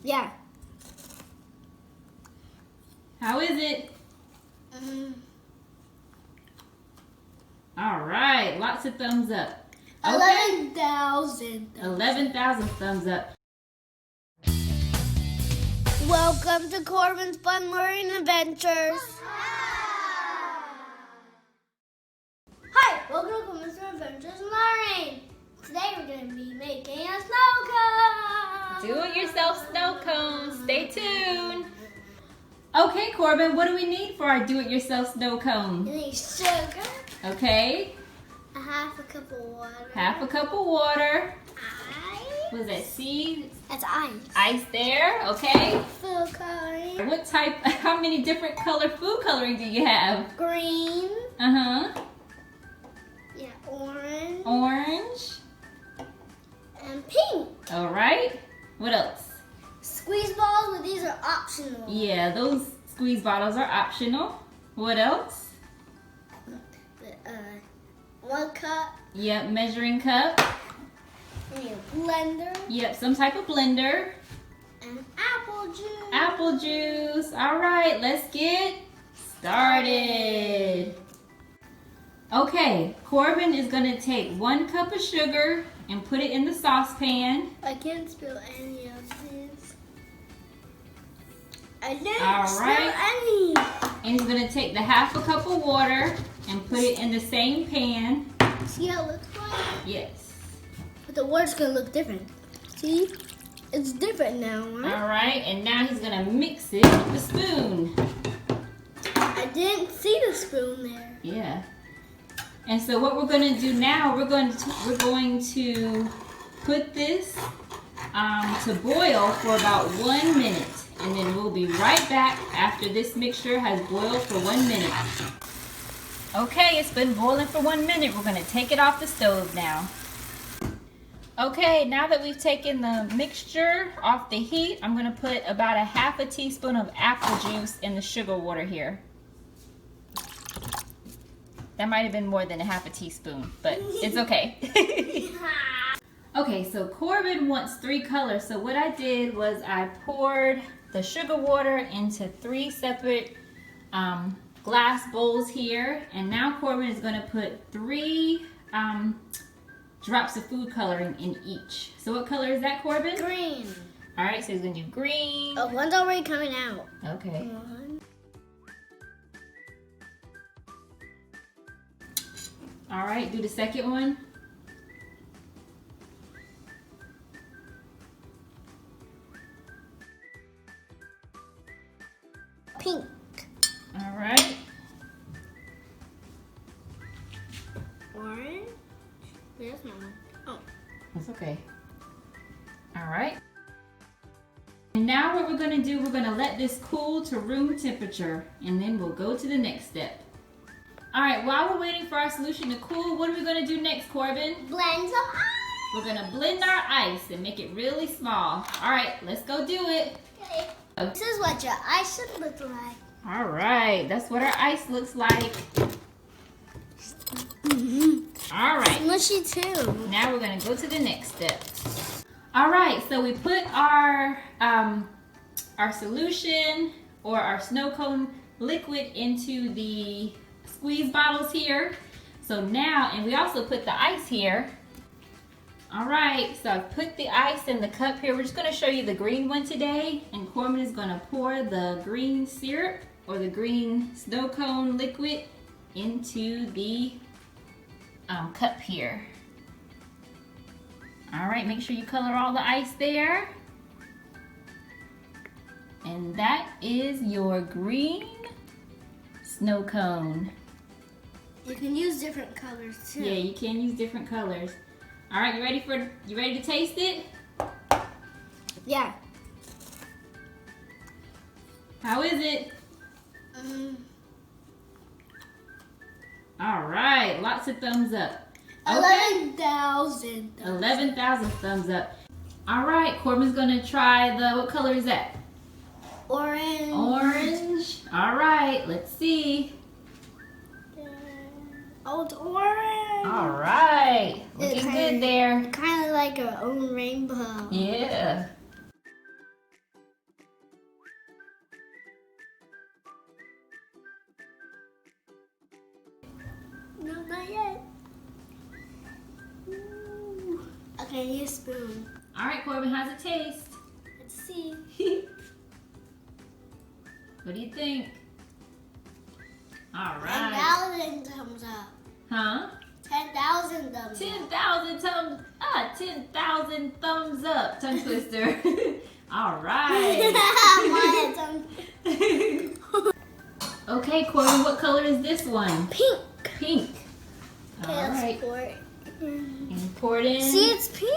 Yeah. How is it? All right, lots of thumbs up. Okay. 11,000. 11,000 thumbs up. Welcome to Corban's Fun Learning Adventures. Hi, welcome to Corban's Adventures and Learning. Today we're going to be making a snow cone. Do-it-yourself snow cone. Stay tuned. Okay, Corban, what do we need for our do-it-yourself snow cone? You need sugar. Okay. A half a cup of water. Half a cup of water. Ice. What is that, seed? That's ice. Ice there, okay. Food coloring. What type, how many different color food coloring do you have? Green. Uh-huh. Yeah, orange. Orange. And pink. All right. What else? Squeeze balls, but these are optional. Yeah, those squeeze bottles are optional. What else? 1 cup. Yep, measuring cup. And a blender. Yep, some type of blender. And apple juice. Apple juice. All right, let's get started. Okay, Corban is going to take 1 cup of sugar and put it in the saucepan. I can't spill any of this. I didn't All spill right. any. And he's going to take the half a cup of water and put it in the same pan. See how it looks like? Yes. But the water's going to look different. See? It's different now, right? All right, and now he's going to mix it with the spoon. I didn't see the spoon there. Yeah. And so what we're going to do now, we're going to put this to boil for about 1 minute. And then we'll be right back after this mixture has boiled for 1 minute. Okay, it's been boiling for 1 minute. We're going to take it off the stove now. Okay, now that we've taken the mixture off the heat, I'm going to put about a half a teaspoon of apple juice in the sugar water here. That might have been more than a half a teaspoon, but it's okay. Okay, so Corban wants 3 colors. So what I did was I poured the sugar water into 3 separate glass bowls here. And now Corban is going to put 3 drops of food coloring in each. So what color is that, Corban? Green. All right, so he's going to do green. Oh, one's already coming out. Okay. All right, do the second one. Pink. All right. Orange. There's my one. Oh. That's okay. All right. And now what we're going to do, we're going to let this cool to room temperature, and then we'll go to the next step. All right, while we're waiting for our solution to cool, what are we going to do next, Corban? Blend some ice. We're going to blend our ice and make it really small. All right, let's go do it. Okay. This is what your ice should look like. All right, that's what our ice looks like. All right. Mushy too. Now we're going to go to the next step. All right, so we put our solution or our snow cone liquid into the squeeze bottles here. So now, and we also put the ice here. All right, so I've put the ice in the cup here. We're just going to show you the green one today, and Corban is going to pour the green syrup or the green snow cone liquid into the cup here. All right, make sure you color all the ice there. And that is your green snow cone. You can use different colors too. Yeah, you can use different colors. All right, you ready to taste it? Yeah. How is it? All right, lots of thumbs up. Okay. 11,000. 11,000 thumbs up. All right, Corban's gonna try what color is that? Orange. Orange. All right, let's see. Oh, it's orange. All right, looking good there. Kind of like our own rainbow. Yeah. No, not yet. Ooh. Okay, I need a spoon. All right, Corbin, how's it taste? Let's see. What do you think? All right. 10,000 thumbs up. Huh? 10,000 thumbs up. 10,000 thumbs up. Tongue twister. All right. Okay, Corbin, what color is this one? Pink. Pink. Okay, All right. pour it. And pour it in. See, it's pink.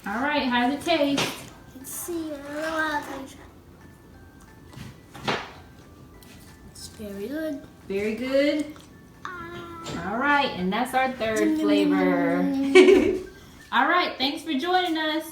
All right, how does it taste? Let's see. I don't know how to. It's very good. Very good. All right, and that's our third flavor. All right, thanks for joining us.